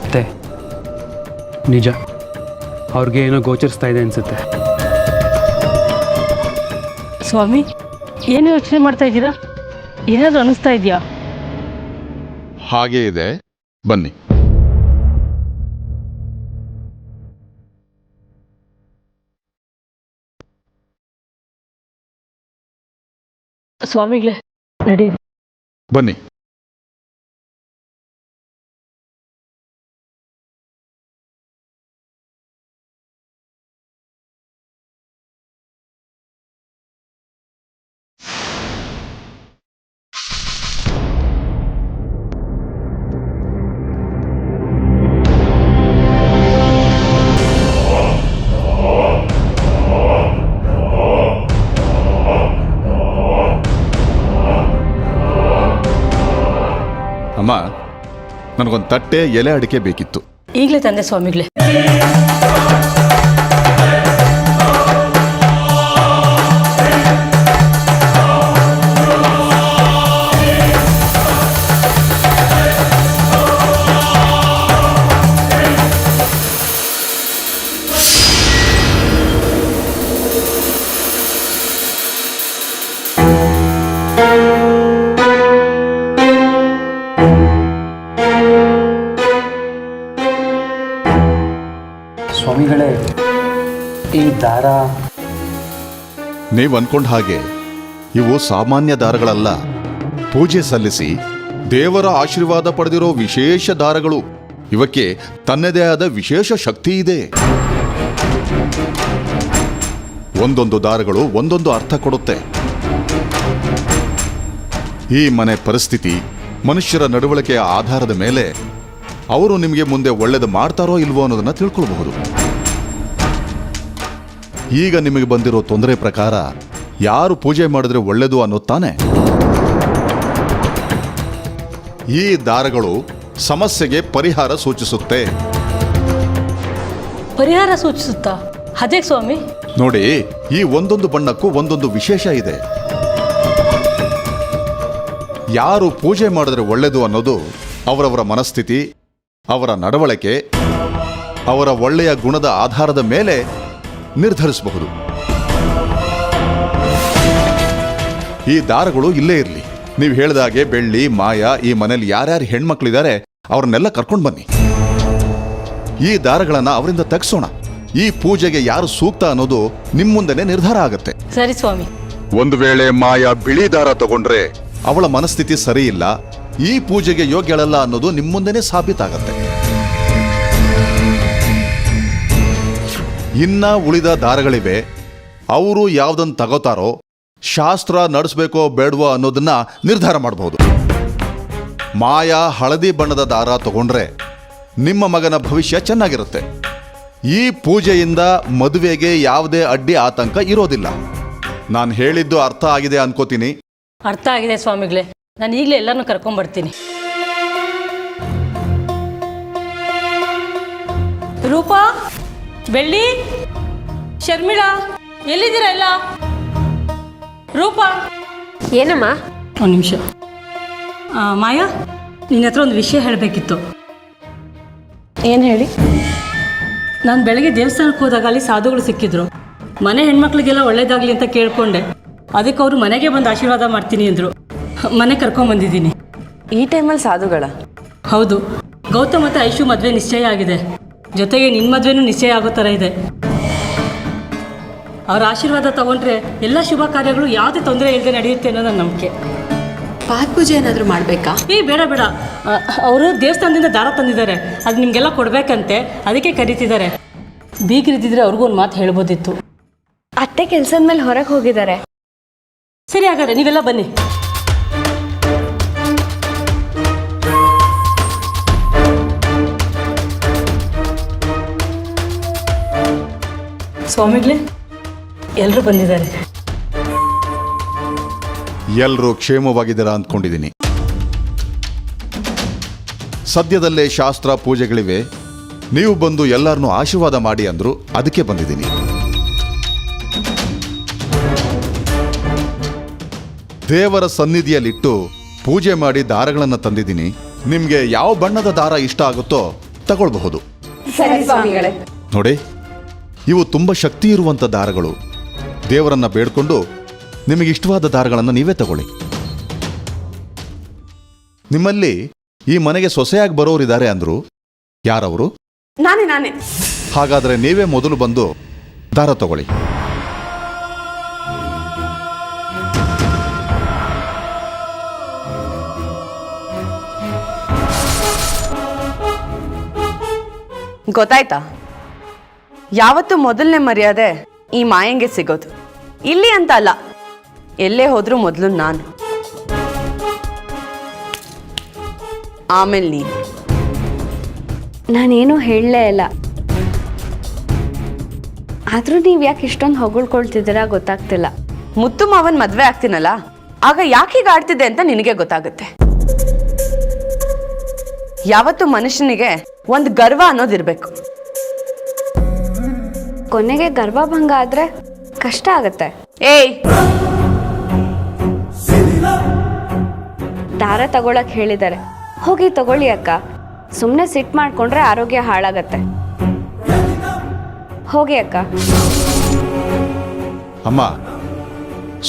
ಅತ್ತೆ ನಿಜ, ಅವ್ರಿಗೆ ಏನೋ ಗೋಚರಿಸ್ತಾ ಇದೆ ಅನಿಸುತ್ತೆ. ಸ್ವಾಮಿ, ಏನು ಯೋಚನೆ ಮಾಡ್ತಾ ಇದ್ದೀರಾ? ಏನಾದರೂ ಅನಿಸ್ತಾ ಇದೆಯಾ? ಹಾಗೇ ಇದೆ, ಬನ್ನಿ. ಸ್ವಾಮಿಗಳೇ, ನಡಿ. ಬನ್ನಿ. ಅಮ್ಮ, ನನಗೊಂದು ತಟ್ಟೆ ಎಲೆ ಅಡಿಕೆ ಬೇಕಿತ್ತು. ಈಗಲೇ ತಂದೆ ಸ್ವಾಮಿಗಳೇ. ಸ್ವಾಮಿಗಳೇ, ಈ ದಾರ ನೀವು ಅನ್ಕೊಂಡ ಹಾಗೆ ಇವು ಸಾಮಾನ್ಯ ದಾರಗಳಲ್ಲ. ಪೂಜೆ ಸಲ್ಲಿಸಿ ದೇವರ ಆಶೀರ್ವಾದ ಪಡೆದಿರೋ ವಿಶೇಷ ದಾರಗಳು. ಇವಕ್ಕೆ ತನ್ನದೇ ಆದ ವಿಶೇಷ ಶಕ್ತಿ ಇದೆ. ಒಂದೊಂದು ದಾರಗಳು ಒಂದೊಂದು ಅರ್ಥ ಕೊಡುತ್ತೆ. ಈ ಮನೆ ಪರಿಸ್ಥಿತಿ, ಮನುಷ್ಯರ ನಡವಳಿಕೆಯ ಆಧಾರದ ಮೇಲೆ ಅವರು ನಿಮಗೆ ಮುಂದೆ ಒಳ್ಳೇದು ಮಾಡ್ತಾರೋ ಇಲ್ವೋ ಅನ್ನೋದನ್ನ ತಿಳ್ಕೊಳ್ಬಹುದು. ಈಗ ನಿಮಗೆ ಬಂದಿರೋ ತೊಂದರೆ ಪ್ರಕಾರ ಯಾರು ಪೂಜೆ ಮಾಡಿದ್ರೆ ಒಳ್ಳೇದು ಅನ್ನೋ ತಾನೆ. ಈ ದಾರಗಳು ಸಮಸ್ಯೆಗೆ ಪರಿಹಾರ ಸೂಚಿಸುತ್ತೆ. ಪರಿಹಾರ ಸೂಚಿಸುತ್ತಾ? ಅದೇ ಸ್ವಾಮಿ. ನೋಡಿ, ಈ ಒಂದೊಂದು ಬಣ್ಣಕ್ಕೂ ಒಂದೊಂದು ವಿಶೇಷ ಇದೆ. ಯಾರು ಪೂಜೆ ಮಾಡಿದ್ರೆ ಒಳ್ಳೇದು ಅನ್ನೋದು ಅವರವರ ಮನಸ್ಥಿತಿ, ಅವರ ನಡವಳಿಕೆ, ಅವರ ಒಳ್ಳೆಯ ಗುಣದ ಆಧಾರದ ಮೇಲೆ ನಿರ್ಧರಿಸಬಹುದು. ಈ ದಾರಗಳು ಇಲ್ಲೇ ಇರಲಿ. ನೀವು ಹೇಳಿದಾಗೆ ಬೆಳ್ಳಿ, ಮಾಯ, ಈ ಮನೇಲಿ ಯಾರ್ಯಾರು ಹೆಣ್ಮಕ್ಳಿದ್ದಾರೆ ಅವ್ರನ್ನೆಲ್ಲ ಕರ್ಕೊಂಡು ಬನ್ನಿ. ಈ ದಾರಗಳನ್ನ ಅವರಿಂದ ತೆಗೆಸೋಣ. ಈ ಪೂಜೆಗೆ ಯಾರು ಸೂಕ್ತ ಅನ್ನೋದು ನಿಮ್ಮ ಮುಂದೆನೆ ನಿರ್ಧಾರ ಆಗುತ್ತೆ. ಸರಿ ಸ್ವಾಮಿ. ಒಂದು ವೇಳೆ ಮಾಯ ಬಿಳಿ ದಾರ ತಗೊಂಡ್ರೆ ಅವಳ ಮನಸ್ಥಿತಿ ಸರಿ ಇಲ್ಲ, ಈ ಪೂಜೆಗೆ ಯೋಗ್ಯಳಲ್ಲ ಅನ್ನೋದು ನಿಮ್ಮ ಮುಂದೆನೆ ಸಾಬೀತಾಗತ್ತೆ. ಇನ್ನ ಉಳಿದ ದಾರಗಳಿವೆ. ಅವರು ಯಾವ್ದನ್ನು ತಗೋತಾರೋ, ಶಾಸ್ತ್ರ ನಡೆಸಬೇಕೋ ಬೇಡವೋ ಅನ್ನೋದನ್ನ ನಿರ್ಧಾರ ಮಾಡಬಹುದು. ಮಾಯಾ ಹಳದಿ ಬಣ್ಣದ ದಾರ ತಗೊಂಡ್ರೆ ನಿಮ್ಮ ಮಗನ ಭವಿಷ್ಯ ಚೆನ್ನಾಗಿರುತ್ತೆ. ಈ ಪೂಜೆಯಿಂದ ಮದುವೆಗೆ ಯಾವುದೇ ಅಡ್ಡಿ ಆತಂಕ ಇರೋದಿಲ್ಲ. ನಾನು ಹೇಳಿದ್ದು ಅರ್ಥ ಆಗಿದೆ ಅನ್ಕೋತೀನಿ. ಅರ್ಥ ಆಗಿದೆ ಸ್ವಾಮಿಗಳೇ. ನಾನು ಈಗಲೇ ಎಲ್ಲರನ್ನೂ ಕರ್ಕೊಂಡ್ಬರ್ತೀನಿ. ರೂಪಾ, ಬೆಳ್ಳಿ, ಶರ್ಮಿಳಾ, ಎಲ್ಲಿದ್ದೀರಾ ಎಲ್ಲ? ರೂಪಾ. ಏನಮ್ಮ? ಒಂದು ನಿಮಿಷ. ಮಾಯಾ, ನಿನ್ನ ಹತ್ರ ಒಂದು ವಿಷಯ ಹೇಳಬೇಕಿತ್ತು. ಏನು ಹೇಳಿ? ನಾನು ಬೆಳಗ್ಗೆ ದೇವಸ್ಥಾನಕ್ಕೆ ಹೋದಾಗ ಅಲ್ಲಿ ಸಾಧುಗಳು ಸಿಕ್ಕಿದ್ರು. ಮನೆ ಹೆಣ್ಮಕ್ಳಿಗೆಲ್ಲ ಒಳ್ಳೇದಾಗಲಿ ಅಂತ ಕೇಳ್ಕೊಂಡೆ. ಅದಕ್ಕೆ ಅವರು ಮನೆಗೆ ಬಂದು ಆಶೀರ್ವಾದ ಮಾಡ್ತೀನಿ ಅಂದರು. ಮನೆ ಕರ್ಕೊಂಡ್ಬಂದಿದ್ದೀನಿ. ಈ ಟೈಮಲ್ಲಿ ಸಾಧುಗಳ? ಹೌದು. ಗೌತಮ್ ಮತ್ತು ಐಶು ಮದುವೆ ನಿಶ್ಚಯ ಆಗಿದೆ. ಜೊತೆಗೆ ನಿನ್ನ ಮದುವೆನೂ ನಿಶ್ಚಯ ಆಗೋ ಥರ ಇದೆ. ಅವರ ಆಶೀರ್ವಾದ ತಗೊಂಡ್ರೆ ಎಲ್ಲ ಶುಭ ಕಾರ್ಯಗಳು ಯಾವುದೇ ತೊಂದರೆ ಇಲ್ಲದೆ ನಡೆಯುತ್ತೆ ಅನ್ನೋ ನನ್ನ ನಂಬಿಕೆ. ಪಾದ ಪೂಜೆ ಏನಾದರೂ ಮಾಡಬೇಕಾ? ಬೇಡ ಬೇಡ. ಅವರು ದೇವಸ್ಥಾನದಿಂದ ದಾರ ತಂದಿದ್ದಾರೆ. ಅದು ನಿಮಗೆಲ್ಲ ಕೊಡಬೇಕಂತೆ, ಅದಕ್ಕೆ ಕರೀತಿದ್ದಾರೆ. ಬೀಗರಿದ್ದಿದ್ರೆ ಅವ್ರಿಗೂ ಒಂದು ಮಾತು ಹೇಳ್ಬೋದಿತ್ತು. ಅತ್ತೆ ಕೆಲಸದ ಮೇಲೆ ಹೊರಗೆ ಹೋಗಿದ್ದಾರೆ. ಸರಿ, ಹಾಗಾದ್ರೆ ನೀವೆಲ್ಲ ಬನ್ನಿ. ಸ್ವಾಮಿಗಳೇ, ಎಲ್ಲರೂ ಬಂದಿದ್ದಾರೆ. ಎಲ್ಲರೂ ಕ್ಷೇಮವಾಗಿದ್ದೀರಾ ಅಂದ್ಕೊಂಡಿದ್ದೀನಿ. ಸದ್ಯದಲ್ಲೇ ಶಾಸ್ತ್ರ ಪೂಜೆಗಳಿವೆ. ನೀವು ಬಂದು ಎಲ್ಲರನ್ನೂ ಆಶೀರ್ವಾದ ಮಾಡಿ ಅಂದ್ರು, ಅದಕ್ಕೆ ಬಂದಿದ್ದೀನಿ. ದೇವರ ಸನ್ನಿಧಿಯಲ್ಲಿಟ್ಟು ಪೂಜೆ ಮಾಡಿ ದಾರಗಳನ್ನು ತಂದಿದ್ದೀನಿ. ನಿಮಗೆ ಯಾವ ಬಣ್ಣದ ದಾರ ಇಷ್ಟ ಆಗುತ್ತೋ ತಗೊಳ್ಬಹುದು. ಸರಿ ಸ್ವಾಮಿಗಳೇ. ನೋಡಿ, ಇವು ತುಂಬ ಶಕ್ತಿ ಇರುವಂಥ ದಾರಗಳು. ದೇವರನ್ನ ಬೇಡ್ಕೊಂಡು ನಿಮಗೆ ಇಷ್ಟವಾದ ದಾರಗಳನ್ನು ನೀವೇ ತಗೊಳ್ಳಿ. ನಿಮ್ಮಲ್ಲಿ ಈ ಮನೆಗೆ ಸೊಸೆಯಾಗಿ ಬರೋರಿದ್ದಾರೆ ಅಂದ್ರು, ಯಾರವರು? ನಾನೇ. ಹಾಗಾದ್ರೆ ನೀವೇ ಮೊದಲು ಬಂದು ದಾರ ತಗೊಳ್ಳಿ. ಗೊತ್ತಾಯ್ತಾ? ಯಾವತ್ತು ಮೊದಲನೇ ಮರ್ಯಾದೆ ಈ ಮಾಯಂಗೆ ಸಿಗೋದು. ಇಲ್ಲಿ ಅಂತ ಅಲ್ಲ, ಎಲ್ಲೇ ಹೋದ್ರೂ ಮೊದಲು ನಾನು, ಆಮೇಲೆ ನೀನು. ನಾನೇನು ಹೇಳಲೇ ಇಲ್ಲ. ಆದರೂ ನೀವು ಯಾಕೆ ಇಷ್ಟೊಂದು ಹೊಗಳ್ಕೊಳ್ತಿದ್ದೀರಾ ಗೊತ್ತಾಗ್ತಿಲ್ಲ. ಮುತ್ತು ಮಾವನ್ ಮದ್ವೆ ಆಗ್ತೀನಲ್ಲ, ಆಗ ಯಾಕೆ ಹೀಗೆ ಆಡ್ತಿದ್ದೆ ಅಂತ ನಿನಗೆ ಗೊತ್ತಾಗುತ್ತೆ. ಯಾವತ್ತು ಮನುಷ್ಯನಿಗೆ ಒಂದು ಗರ್ವ ಅನ್ನೋದಿರ್ಬೇಕು. ಕೊನೆಗೆ ಗರ್ವಭಂಗ ಆದ್ರೆ ಕಷ್ಟ ಆಗತ್ತೆ. ಏಯ್, ದಾರ ತಗೊಳಕ್ ಹೇಳಿದ್ದಾರೆ, ಹೋಗಿ ತಗೊಳ್ಳಿ ಅಕ್ಕ. ಸುಮ್ಮನೆ ಸಿಟ್ ಮಾಡ್ಕೊಂಡ್ರೆ ಆರೋಗ್ಯ ಹಾಳಾಗತ್ತೆ. ಹೋಗಿ ಅಕ್ಕ. ಅಮ್ಮ,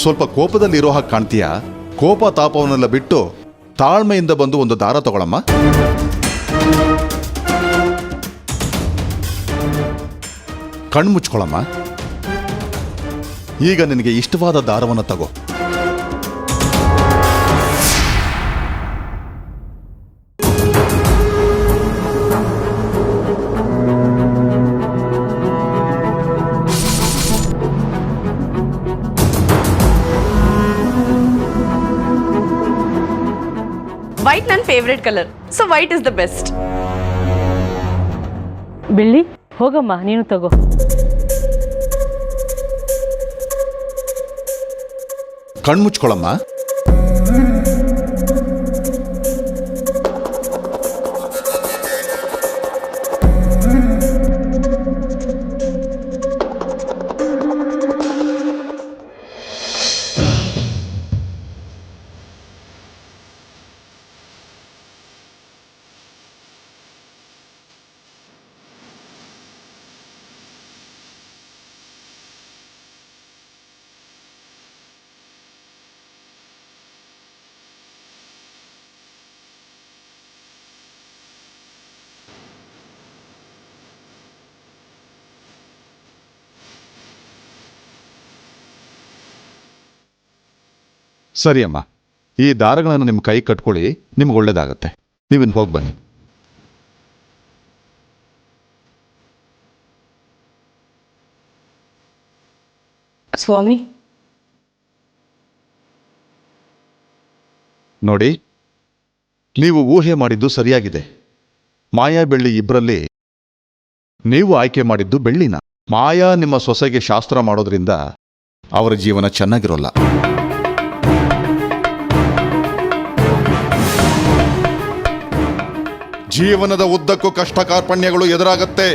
ಸ್ವಲ್ಪ ಕೋಪದಲ್ಲಿ ಇರೋ ಹಾಗೆ ಕಾಣ್ತೀಯಾ? ಕೋಪ ತಾಪವನ್ನೆಲ್ಲ ಬಿಟ್ಟು ತಾಳ್ಮೆಯಿಂದ ಬಂದು ಒಂದು ದಾರ ತಗೊಳಮ್ಮ. ಕಣ್ಣು ಮುಚ್ಕೊಳಮ್ಮ. ಈಗ ನಿನಗೆ ಇಷ್ಟವಾದ ದಾರವನ್ನು ತಗೋ. ವೈಟ್ ನನ್ನ favourite colour, so white is the best. ಬೆಳ್ಳಿ, ಹೋಗಮ್ಮ ನೀನು ತಗೋ. ಕಣ್ಣು ಮುಚ್ಕೊಳಮ್ಮ. ಸರಿ ಅಮ್ಮ, ಈ ದಾರಗಳನ್ನು ನಿಮ್ಮ ಕೈ ಕಟ್ಕೊಳ್ಳಿ, ನಿಮ್ಗೆ ಒಳ್ಳೇದಾಗತ್ತೆ. ನೀವಿನ್ ಹೋಗಿ ಬನ್ನಿ. ಸ್ವಾಮಿ, ನೋಡಿ, ನೀವು ಊಹೆ ಮಾಡಿದ್ದು ಸರಿಯಾಗಿದೆ. ಮಾಯಾ ಬೆಳ್ಳಿ ಇಬ್ಬರಲ್ಲಿ ನೀವು ಆಯ್ಕೆ ಮಾಡಿದ್ದು ಬೆಳ್ಳಿನ. ಮಾಯಾ ನಿಮ್ಮ ಸೊಸೆಗೆ ಶಾಸ್ತ್ರ ಮಾಡೋದ್ರಿಂದ ಅವರ ಜೀವನ ಚೆನ್ನಾಗಿರೋಲ್ಲ. ಜೀವನದ ಉದ್ದಕ್ಕೂ ಕಷ್ಟ ಕಾರ್ಪಣ್ಯಗಳು ಎದುರಾಗತ್ತೆ.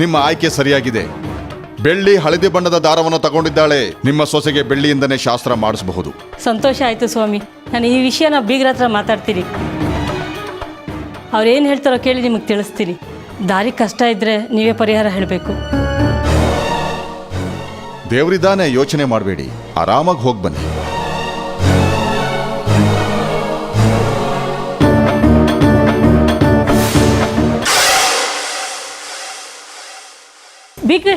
ನಿಮ್ಮ ಆಯ್ಕೆ ಸರಿಯಾಗಿದೆ. ಬೆಳ್ಳಿ ಹಳದಿ ಬಣ್ಣದ ದಾರವನ್ನು ತಗೊಂಡಿದ್ದಾಳೆ. ನಿಮ್ಮ ಸೊಸೆಗೆ ಬೆಳ್ಳಿಯಿಂದನೇ ಶಾಸ್ತ್ರ ಮಾಡಿಸಬಹುದು. ಸಂತೋಷ ಆಯಿತು ಸ್ವಾಮಿ. ನಾನು ಈ ವಿಷಯನ ಬೀಗ್ರ ಹತ್ರ ಮಾತಾಡ್ತೀನಿ. ಅವ್ರೇನು ಹೇಳ್ತಾರೋ ಕೇಳಿ ನಿಮಗೆ ತಿಳಿಸ್ತೀನಿ. ದಾರಿ ಕಷ್ಟ ಇದ್ದರೆ ನೀವೇ ಪರಿಹಾರ ಹೇಳಬೇಕು. ದೇವರಿದ್ದಾನೆ, ಯೋಚನೆ ಮಾಡಬೇಡಿ, ಆರಾಮಾಗಿ ಹೋಗಿ ಬನ್ನಿ. ಬೀಗ್ರೆ,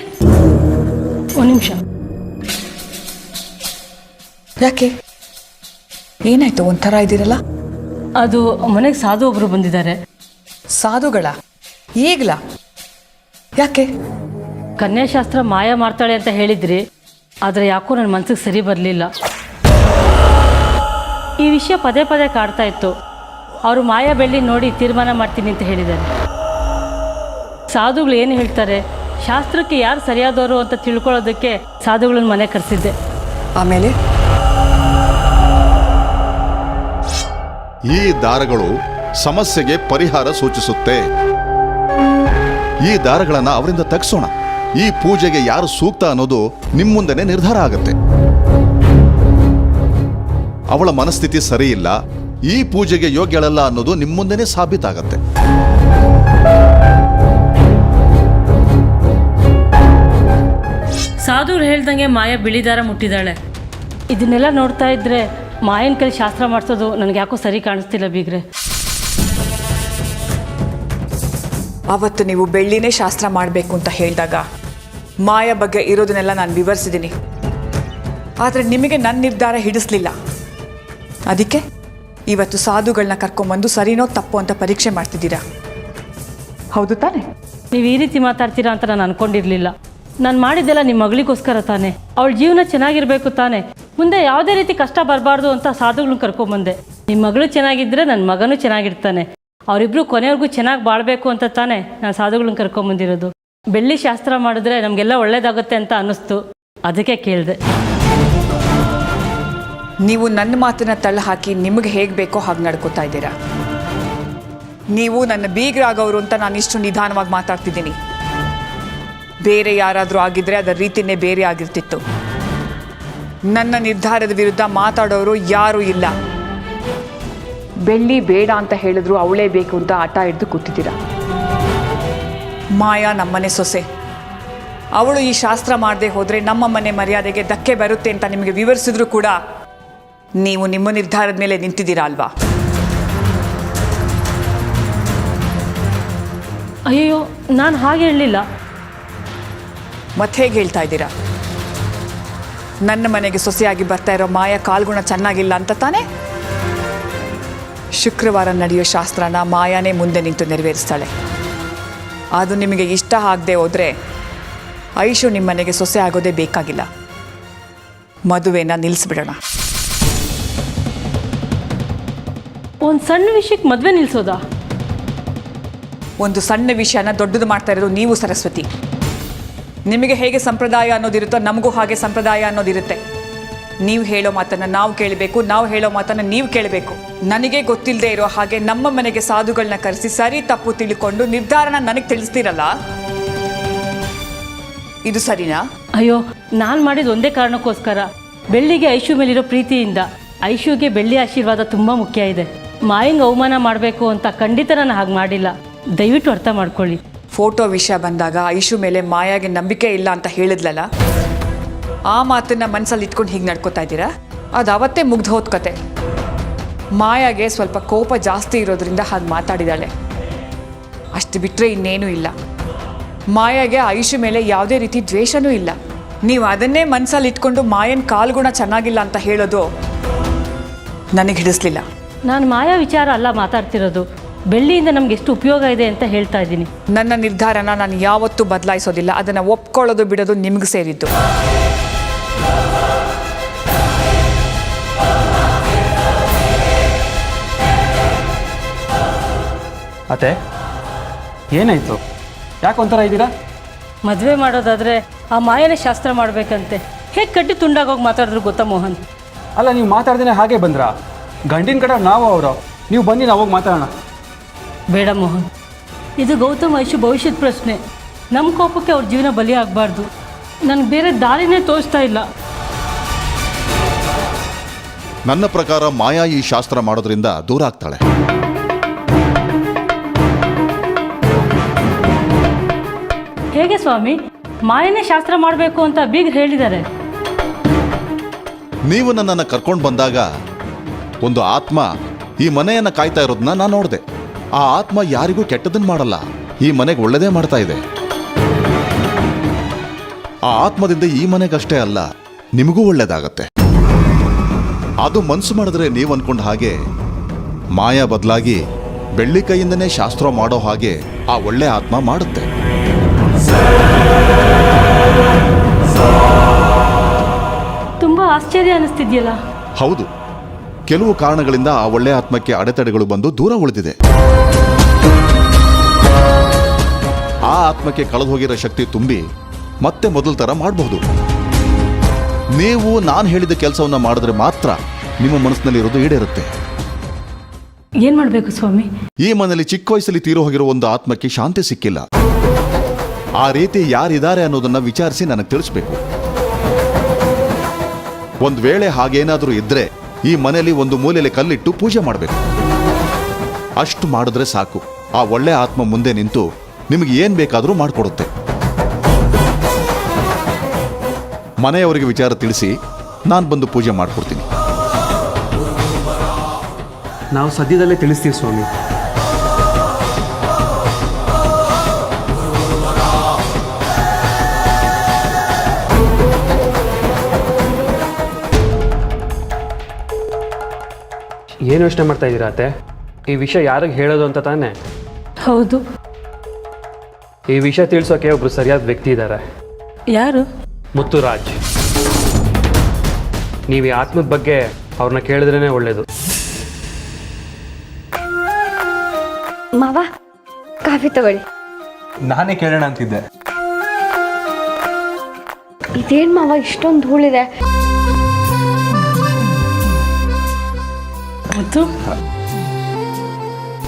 ಒಂದು ನಿಮಿಷ. ಯಾಕೆ, ಏನಾಯ್ತು? ಒಂಥರ ಇದ್ದೀರಲ್ಲ. ಅದು ಮನೆಗೆ ಸಾಧು ಒಬ್ಬರು ಬಂದಿದ್ದಾರೆ. ಸಾಧುಗಳ? ಈಗಲಾ? ಯಾಕೆ? ಕನ್ಯಾಶಾಸ್ತ್ರ ಮಾಯ ಮಾಡ್ತಾಳೆ ಅಂತ ಹೇಳಿದ್ರಿ, ಆದರೆ ಯಾಕೋ ನನ್ನ ಮನಸ್ಸಿಗೆ ಸರಿ ಬರಲಿಲ್ಲ. ಈ ವಿಷಯ ಪದೇ ಪದೇ ಕಾಡ್ತಾ ಇತ್ತು. ಅವರು ಮಾಯಾ ಬೆಳ್ಳಿ ನೋಡಿ ತೀರ್ಮಾನ ಮಾಡ್ತೀನಿ ಅಂತ ಹೇಳಿದ್ದಾರೆ. ಸಾಧುಗಳು ಏನು ಹೇಳ್ತಾರೆ, ಶಾಸ್ತ್ರಕ್ಕೆ ಯಾರು ಸರಿಯಾದವರು ಅಂತ ತಿಳ್ಕೊಳ್ಳೋದಕ್ಕೆ ಸಾಧುಗಳನ್ನ ಮನೆ ಕರೆಸಿದ್ದೆ. ಆಮೇಲೆ ಈ ದಾರಗಳು ಸಮಸ್ಯೆಗೆ ಪರಿಹಾರ ಸೂಚಿಸುತ್ತೆ. ಈ ದಾರಗಳನ್ನ ಅವರಿಂದ ತೆಗೆಸೋಣ. ಈ ಪೂಜೆಗೆ ಯಾರು ಸೂಕ್ತ ಅನ್ನೋದು ನಿಮ್ಮ ಮುಂದೆನೇ ನಿರ್ಧಾರ ಆಗುತ್ತೆ. ಅವಳ ಮನಸ್ಥಿತಿ ಸರಿ ಇಲ್ಲ, ಈ ಪೂಜೆಗೆ ಯೋಗ್ಯಳಲ್ಲ ಅನ್ನೋದು ನಿಮ್ಮ ಮುಂದೆನೇ ಸಾಬೀತಾಗತ್ತೆ. ಸಾಧುರು ಹೇಳ್ದಂಗೆ ಮಾಯಾ ಬಿಳಿದಾರ ಮುಟ್ಟಿದಾಳೆ. ಇದನ್ನೆಲ್ಲ ನೋಡ್ತಾ ಇದ್ರೆ ಮಾಯನ ಕೈ ಶಾಸ್ತ್ರ ಮಾಡಿಸೋದು ನನಗೆ ಯಾಕೋ ಸರಿ ಕಾಣಿಸ್ತಿಲ್ಲ ಬೀಗ್ರೆ. ಅವತ್ತು ನೀವು ಬೆಳ್ಳಿನೇ ಶಾಸ್ತ್ರ ಮಾಡಬೇಕು ಅಂತ ಹೇಳಿದಾಗ ಮಾಯ ಬಗ್ಗೆ ಇರೋದನ್ನೆಲ್ಲ ನಾನು ವಿವರಿಸಿದ್ದೀನಿ. ಆದರೆ ನಿಮಗೆ ನನ್ನ ನಿರ್ಧಾರ ಹಿಡಿಸ್ಲಿಲ್ಲ. ಅದಕ್ಕೆ ಇವತ್ತು ಸಾಧುಗಳನ್ನ ಕರ್ಕೊಂಬಂದು ಸರಿನೋ ತಪ್ಪು ಅಂತ ಪರೀಕ್ಷೆ ಮಾಡ್ತಿದ್ದೀರಾ, ಹೌದು ತಾನೆ? ನೀವು ಈ ರೀತಿ ಮಾತಾಡ್ತೀರಾ ಅಂತ ನಾನು ಅನ್ಕೊಂಡಿರ್ಲಿಲ್ಲ. ನಾನು ಮಾಡಿದ್ದೆಲ್ಲ ನಿಮ್ಮ ಮಗಳಿಗೋಸ್ಕರ ತಾನೆ, ಅವಳ ಜೀವನ ಚೆನ್ನಾಗಿರಬೇಕು ತಾನೆ, ಮುಂದೆ ಯಾವುದೇ ರೀತಿ ಕಷ್ಟ ಬರಬಾರ್ದು ಅಂತ ಸಾಧುಗಳನ್ನ ಕರ್ಕೊಂಬಂದೆ. ನಿಮ್ಮ ಮಗಳು ಚೆನ್ನಾಗಿದ್ದರೆ ನನ್ನ ಮಗನೂ ಚೆನ್ನಾಗಿರ್ತಾನೆ, ಅವರಿಬ್ಬರು ಕೊನೆವರೆಗೂ ಚೆನ್ನಾಗಿ ಬಾಳಬೇಕು ಅಂತ ತಾನೆ ನಾನು ಸಾಧುಗಳನ್ನ ಕರ್ಕೊಂಬಂದಿರೋದು. ಬೆಳ್ಳಿ ಶಾಸ್ತ್ರ ಮಾಡಿದ್ರೆ ನಮಗೆಲ್ಲ ಒಳ್ಳೇದಾಗುತ್ತೆ ಅಂತ ಅನ್ನಿಸ್ತು, ಅದಕ್ಕೆ ಕೇಳಿದೆ. ನೀವು ನನ್ನ ಮಾತನ್ನ ತಳ್ಳ ಹಾಕಿ ನಿಮಗೆ ಹೇಗೆ ಬೇಕೋ ಹಾಗೆ ನಡ್ಕೋತಾ ಇದ್ದೀರಾ. ನೀವು ನನ್ನ ಬೀಗರಾಗವರು ಅಂತ ನಾನು ಇಷ್ಟು ನಿಧಾನವಾಗಿ ಮಾತಾಡ್ತಿದ್ದೀನಿ. ಬೇರೆ ಯಾರಾದರೂ ಆಗಿದ್ರೆ ಅದರ ರೀತಿಯೇ ಬೇರೆ ಆಗಿರ್ತಿತ್ತು. ನನ್ನ ನಿರ್ಧಾರದ ವಿರುದ್ಧ ಮಾತಾಡೋರು ಯಾರೂ ಇಲ್ಲ. ಬೆಳ್ಳಿ ಬೇಡ ಅಂತ ಹೇಳಿದ್ರು ಅವಳೇ ಬೇಕು ಅಂತ ಆಟ ಹಿಡಿದು ಕೂತಿದ್ದೀರಾ. ಮಾಯಾ ನಮ್ಮನೆ ಸೊಸೆ, ಅವಳು ಈ ಶಾಸ್ತ್ರ ಮಾಡದೆ ಹೋದರೆ ನಮ್ಮ ಮನೆ ಮರ್ಯಾದೆಗೆ ಧಕ್ಕೆ ಬರುತ್ತೆ ಅಂತ ನಿಮಗೆ ವಿವರಿಸಿದ್ರು ಕೂಡ ನೀವು ನಿಮ್ಮ ನಿರ್ಧಾರದ ಮೇಲೆ ನಿಂತಿದ್ದೀರಾ ಅಲ್ವಾ? ಅಯ್ಯೋ, ನಾನು ಹಾಗೆ ಹೇಳಲಿಲ್ಲ. ಮತ್ತೆ ಹೇಗೆ ಹೇಳ್ತಾ ಇದ್ದೀರಾ? ನನ್ನ ಮನೆಗೆ ಸೊಸೆಯಾಗಿ ಬರ್ತಾ ಇರೋ ಮಾಯಾ ಕಾಲ್ಗುಣ ಚೆನ್ನಾಗಿಲ್ಲ ಅಂತ ತಾನೇ? ಶುಕ್ರವಾರ ನಡೆಯೋ ಶಾಸ್ತ್ರನ ಮಾಯಾನೇ ಮುಂದೆ ನಿಂತು ನೆರವೇರಿಸ್ತಾಳೆ. ಅದು ನಿಮಗೆ ಇಷ್ಟ ಆಗದೆ ಹೋದರೆ ಐಶು ನಿಮ್ಮ ಮನೆಗೆ ಸೊಸೆ ಆಗೋದೇ ಬೇಕಾಗಿಲ್ಲ. ಮದುವೆನ ನಿಲ್ಲಿಸ್ಬಿಡೋಣ. ಒಂದು ಸಣ್ಣ ವಿಷಯಕ್ಕೆ ಮದುವೆ ನಿಲ್ಲಿಸೋದಾ? ಒಂದು ಸಣ್ಣ ವಿಷಯನ ದೊಡ್ಡದು ಮಾಡ್ತಾ ಇರೋದು ನೀವು ಸರಸ್ವತಿ. ನಿಮಗೆ ಹೇಗೆ ಸಂಪ್ರದಾಯ ಅನ್ನೋದಿರುತ್ತೋ ನಮಗೂ ಹಾಗೆ ಸಂಪ್ರದಾಯ ಅನ್ನೋದಿರುತ್ತೆ. ನೀವು ಹೇಳೋ ಮಾತನ್ನು ನಾವು ಕೇಳಬೇಕು, ನಾವು ಹೇಳೋ ಮಾತನ್ನು ನೀವು ಕೇಳಬೇಕು. ನನಗೆ ಗೊತ್ತಿಲ್ಲದೆ ಇರೋ ಹಾಗೆ ನಮ್ಮ ಮನೆಗೆ ಸಾಧುಗಳನ್ನ ಕರೆಸಿ ಸರಿ ತಪ್ಪು ತಿಳ್ಕೊಂಡು ನಿರ್ಧಾರನ ನನಗೆ ತಿಳಿಸ್ತೀರಲ್ಲ, ಇದು ಸರಿನಾ? ಅಯ್ಯೋ, ನಾನು ಮಾಡಿದ ಒಂದೇ ಕಾರಣಕ್ಕೋಸ್ಕರ, ಬೆಳ್ಳಿಗೆ ಐಶು ಮೇಲಿರೋ ಪ್ರೀತಿಯಿಂದ. ಐಶುಗೆ ಬೆಳ್ಳಿ ಆಶೀರ್ವಾದ ತುಂಬ ಮುಖ್ಯ ಇದೆ. ಮಾಯಂಗೆ ಅವಮಾನ ಮಾಡಬೇಕು ಅಂತ ಖಂಡಿತ ನಾನು ಹಾಗೆ ಮಾಡಿಲ್ಲ, ದಯವಿಟ್ಟು ಅರ್ಥ ಮಾಡ್ಕೊಳ್ಳಿ. ಫೋಟೋ ವಿಷಯ ಬಂದಾಗ ಐಶು ಮೇಲೆ ಮಾಯಾಗೆ ನಂಬಿಕೆ ಇಲ್ಲ ಅಂತ ಹೇಳಿದ್ಲಲ್ಲ, ಆ ಮಾತನ್ನ ಮನಸ್ಸಲ್ಲಿ ಇಟ್ಕೊಂಡು ಹೀಗೆ ನಡ್ಕೋತಾ ಇದ್ದೀರಾ? ಅದು ಅವತ್ತೇ ಮುಗ್ದು ಹೋದ ಕತೆ. ಮಾಯಾಗೆ ಸ್ವಲ್ಪ ಕೋಪ ಜಾಸ್ತಿ ಇರೋದ್ರಿಂದ ಹಾಗೆ ಮಾತಾಡಿದಾಳೆ, ಅಷ್ಟು ಬಿಟ್ಟರೆ ಇನ್ನೇನೂ ಇಲ್ಲ. ಮಾಯಾಗೆ ಐಶು ಮೇಲೆ ಯಾವುದೇ ರೀತಿ ದ್ವೇಷನೂ ಇಲ್ಲ. ನೀವು ಅದನ್ನೇ ಮನಸ್ಸಲ್ಲಿ ಇಟ್ಕೊಂಡು ಮಾಯನ ಕಾಲ್ಗುಣ ಚೆನ್ನಾಗಿಲ್ಲ ಅಂತ ಹೇಳೋದು ನನಗೆ ಹಿಡಿಸ್ಲಿಲ್ಲ. ನಾನು ಮಾಯಾ ವಿಚಾರ ಅಲ್ಲ ಮಾತಾಡ್ತಿರೋದು, ಬೆಳ್ಳಿಯಿಂದ ನಮ್ಗೆ ಎಷ್ಟು ಉಪಯೋಗ ಇದೆ ಅಂತ ಹೇಳ್ತಾ ಇದ್ದೀನಿ. ನನ್ನ ನಿರ್ಧಾರನ ನಾನು ಯಾವತ್ತೂ ಬದಲಾಯಿಸೋದಿಲ್ಲ. ಅದನ್ನು ಒಪ್ಕೊಳ್ಳೋದು ಬಿಡೋದು ನಿಮ್ಗೆ ಸೇರಿದ್ದು. ಅತ್ತೆ, ಏನಾಯ್ತು? ಯಾಕೆ ಒಂಥರ ಇದ್ದೀರಾ? ಮದುವೆ ಮಾಡೋದಾದರೆ ಆ ಮಾಯನೇ ಶಾಸ್ತ್ರ ಮಾಡಬೇಕಂತೆ. ಹೇಗೆ ಕಟ್ಟಿ ತುಂಡಾಗೋಗಿ ಮಾತಾಡಿದ್ರು ಗೊತ್ತಾ ಮೋಹನ್? ಅಲ್ಲ, ನೀವು ಮಾತಾಡ್ದೇನೆ ಹಾಗೆ ಬಂದ್ರಾ? ಗಂಡಿನ ಕಡೆ ನಾವು ಅವರು, ನೀವು ಬನ್ನಿ ನಾವು ಹೋಗಿ ಮಾತಾಡೋಣ. ಬೇಡ ಮೋಹನ್, ಇದು ಗೌತಮ್ ಐಶು ಭವಿಷ್ಯದ ಪ್ರಶ್ನೆ. ನಮ್ಮ ಕೋಪಕ್ಕೆ ಅವ್ರ ಜೀವನ ಬಲಿ ಆಗಬಾರ್ದು. ನನಗೆ ಬೇರೆ ದಾರಿನೇ ತೋರಿಸ್ತಾ ಇಲ್ಲ. ನನ್ನ ಪ್ರಕಾರ ಮಾಯಾ ಈ ಶಾಸ್ತ್ರ ಮಾಡೋದ್ರಿಂದ ದೂರ ಆಗ್ತಾಳೆ. ಹೇಗೆ ಸ್ವಾಮಿ? ಮಾಯನೇ ಶಾಸ್ತ್ರ ಮಾಡಬೇಕು ಅಂತ ಬೀಗ್ರು ಹೇಳಿದ್ದಾರೆ. ನೀವು ನನ್ನನ್ನು ಕರ್ಕೊಂಡು ಬಂದಾಗ ಒಂದು ಆತ್ಮ ಈ ಮನೆಯನ್ನು ಕಾಯ್ತಾ ಇರೋದನ್ನ ನಾನು ನೋಡಿದೆ. ಆ ಆತ್ಮ ಯಾರಿಗೂ ಕೆಟ್ಟದನ್ನು ಮಾಡಲ್ಲ, ಈ ಮನೆಗೆ ಒಳ್ಳೆಯದೇ ಮಾಡ್ತಾ ಇದೆ. ಆ ಆತ್ಮದಿಂದ ಈ ಮನೆಗಷ್ಟೇ ಅಲ್ಲ, ನಿಮಗೂ ಒಳ್ಳೇದಾಗತ್ತೆ. ಅದು ಮನಸ್ಸು ಮಾಡಿದ್ರೆ ನೀವು ಅನ್ಕೊಂಡ ಹಾಗೆ ಮಾಯಾ ಬದಲಾಗಿ ಬೆಳ್ಳಿ ಕೈಯಿಂದನೇ ಶಾಸ್ತ್ರ ಮಾಡೋ ಹಾಗೆ ಆ ಒಳ್ಳೆ ಆತ್ಮ ಮಾಡುತ್ತೆ. ತುಂಬಾ ಆಶ್ಚರ್ಯ ಅನಿಸ್ತಿದ್ಯಲ್ಲ? ಹೌದು, ಕೆಲವು ಕಾರಣಗಳಿಂದ ಆ ಒಳ್ಳೆ ಆತ್ಮಕ್ಕೆ ಅಡೆತಡೆಗಳು ಬಂದು ದೂರ ಉಳಿದಿದೆ. ಆ ಆತ್ಮಕ್ಕೆ ಕಳೆದು ಹೋಗಿರೋ ಶಕ್ತಿ ತುಂಬಿ ಮತ್ತೆ ಮೊದಲ ಥರ ಮಾಡಬಹುದು. ನೀವು ನಾನು ಹೇಳಿದ ಕೆಲಸವನ್ನ ಮಾಡಿದ್ರೆ ಮಾತ್ರ ನಿಮ್ಮ ಮನಸ್ಸಿನಲ್ಲಿರೋದು ಈಡೇರುತ್ತೆ. ಏನ್ ಮಾಡಬೇಕು ಸ್ವಾಮಿ? ಈ ಮನೆಯಲ್ಲಿ ಚಿಕ್ಕ ವಯಸ್ಸಲ್ಲಿ ತೀರೋ ಹೋಗಿರೋ ಒಂದು ಆತ್ಮಕ್ಕೆ ಶಾಂತಿ ಸಿಕ್ಕಿಲ್ಲ. ಆ ರೀತಿ ಯಾರಿದ್ದಾರೆ ಅನ್ನೋದನ್ನ ವಿಚಾರಿಸಿ ನನಗೆ ತಿಳಿಸ್ಬೇಕು. ಒಂದು ವೇಳೆ ಹಾಗೇನಾದರೂ ಇದ್ರೆ ಈ ಮನೆಯಲ್ಲಿ ಒಂದು ಮೂಲೆಯಲ್ಲಿ ಕಲ್ಲಿಟ್ಟು ಪೂಜೆ ಮಾಡಬೇಕು. ಅಷ್ಟು ಮಾಡಿದ್ರೆ ಸಾಕು, ಆ ಒಳ್ಳೆ ಆತ್ಮ ಮುಂದೆ ನಿಂತು ನಿಮಗೆ ಏನು ಬೇಕಾದರೂ ಮಾಡಿಕೊಡುತ್ತೆ. ಮನೆಯವರಿಗೆ ವಿಚಾರ ತಿಳಿಸಿ, ನಾನು ಬಂದು ಪೂಜೆ ಮಾಡಿಕೊಡ್ತೀನಿ. ನಾವು ಸದ್ಯದಲ್ಲೇ ತಿಳಿಸ್ತೀವಿ ಸ್ವಾಮಿ. ಏನು ಯೋಚನೆ ಮಾಡ್ತಾ ಇದ್ದೀರಾ ಅತ್ತೆ? ಈ ವಿಷಯ ಯಾರಿಗೆ ಹೇಳೋದು ಅಂತ ತಾನೇ? ಹೌದು. ಈ ವಿಷಯ ತಿಳಿಸೋಕೆ ಒಬ್ರು ಸರಿಯಾದ ವ್ಯಕ್ತಿ ಇದ್ದಾರೆ. ಯಾರು? ಮುತ್ತುರಾಜ್. ನೀವು ಈ ಆತ್ಮದ ಬಗ್ಗೆ ಅವ್ರನ್ನ ಕೇಳಿದ್ರೇ ಒಳ್ಳೇದು. ಮಾವ, ಕಾಫಿ ತಗೊಳ್ಳಿ. ನಾನೇ ಕೇಳೋಣ ಅಂತಿದ್ದೆ. ಇದೇನ್ ಮಾವ ಇಷ್ಟೊಂದು ಧೂಳಿದೆ? ಮತ್ತು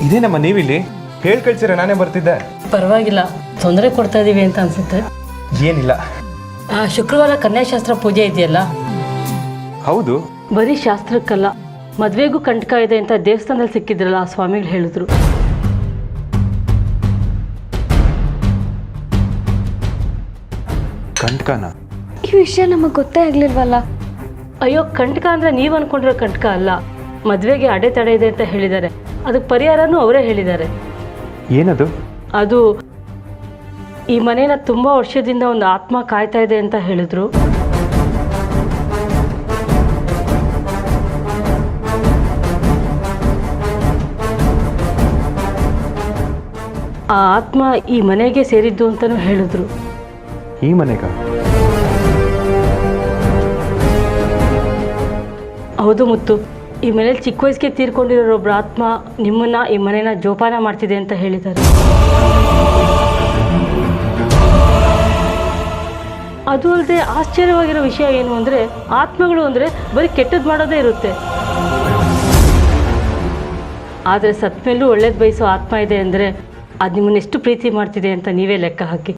ಇದೇನಮ್ಮ ನೀವಿಲ್ಲಿ? ಹೇಳಿ ಕಳ್ಸಿರ, ನಾನೇ ಬರ್ತಿದ್ದೆ. ಪರವಾಗಿಲ್ಲ, ತೊಂದರೆ ಕೊಡ್ತಾ ಇದ್ದೀವಿ ಅಂತ ಅನ್ಸುತ್ತೆ. ಏನಿಲ್ಲ. ಶುಕ್ರವಾರ ಕನ್ಯಾಶಾಸ್ತ್ರ ಪೂಜೆ ಇದೆಯಲ್ಲ? ಹೌದು. ಬರೀ ಶಾಸ್ತ್ರಕ್ಕಲ್ಲ, ಮದುವೆಗೂ ಕಂಟಕ ಇದೆ ಅಂತ ದೇವಸ್ಥಾನದಲ್ಲಿ ಸಿಕ್ಕಿದ್ರಲ್ಲ, ಆ ಸ್ವಾಮಿಗಳು ಹೇಳಿದ್ರು. ಕಂಟಕನ? ಈ ವಿಷಯ ನಮಗೆ ಗೊತ್ತೇ ಆಗ್ಲಿಲ್ವಲ್ಲ. ಅಯ್ಯೋ, ಕಂಟಕ ಅಂದರೆ ನೀವು ಅಂದ್ಕೊಂಡಿರೋ ಕಂಟಕ ಅಲ್ಲ. ಮದುವೆಗೆ ಅಡೆತಡೆ ಇದೆ ಅಂತ ಹೇಳಿದ್ದಾರೆ. ಅದಕ್ಕೆ ಪರಿಹಾರನೂ ಅವರೇ ಹೇಳಿದ್ದಾರೆ. ಏನದು? ಅದು ಈ ಮನೇನ ತುಂಬ ವರ್ಷದಿಂದ ಒಂದು ಆತ್ಮ ಕಾಯ್ತಾ ಇದೆ ಅಂತ ಹೇಳಿದ್ರು. ಆ ಆತ್ಮ ಈ ಮನೆಗೆ ಸೇರಿದ್ದು ಅಂತಲೂ ಹೇಳಿದ್ರು. ಈ ಮನೆಗ? ಹೌದು ಮುತ್ತು, ಈ ಮನೇಲಿ ಚಿಕ್ಕ ವಯಸ್ಸಿಗೆ ತೀರ್ಕೊಂಡಿರೋ ಒಬ್ಬರ ಆತ್ಮ ನಿಮ್ಮನ್ನ ಈ ಮನೇನ ಜೋಪಾನ ಮಾಡ್ತಿದೆ ಅಂತ ಹೇಳಿದ್ದಾರೆ. ಅದು ಅಲ್ಲದೆ ಆಶ್ಚರ್ಯವಾಗಿರೋ ವಿಷಯ ಏನು ಅಂದರೆ, ಆತ್ಮಗಳು ಅಂದರೆ ಬರೀ ಕೆಟ್ಟದ್ದು ಮಾಡೋದೇ ಇರುತ್ತೆ. ಆದರೆ ಸತ್ ಮೇಲೂ ಒಳ್ಳೇದು ಬಯಸೋ ಆತ್ಮ ಇದೆ ಅಂದರೆ ಅದು ನಿಮ್ಮನ್ನೆಷ್ಟು ಪ್ರೀತಿ ಮಾಡ್ತಿದೆ ಅಂತ ನೀವೇ ಲೆಕ್ಕ ಹಾಕಿ.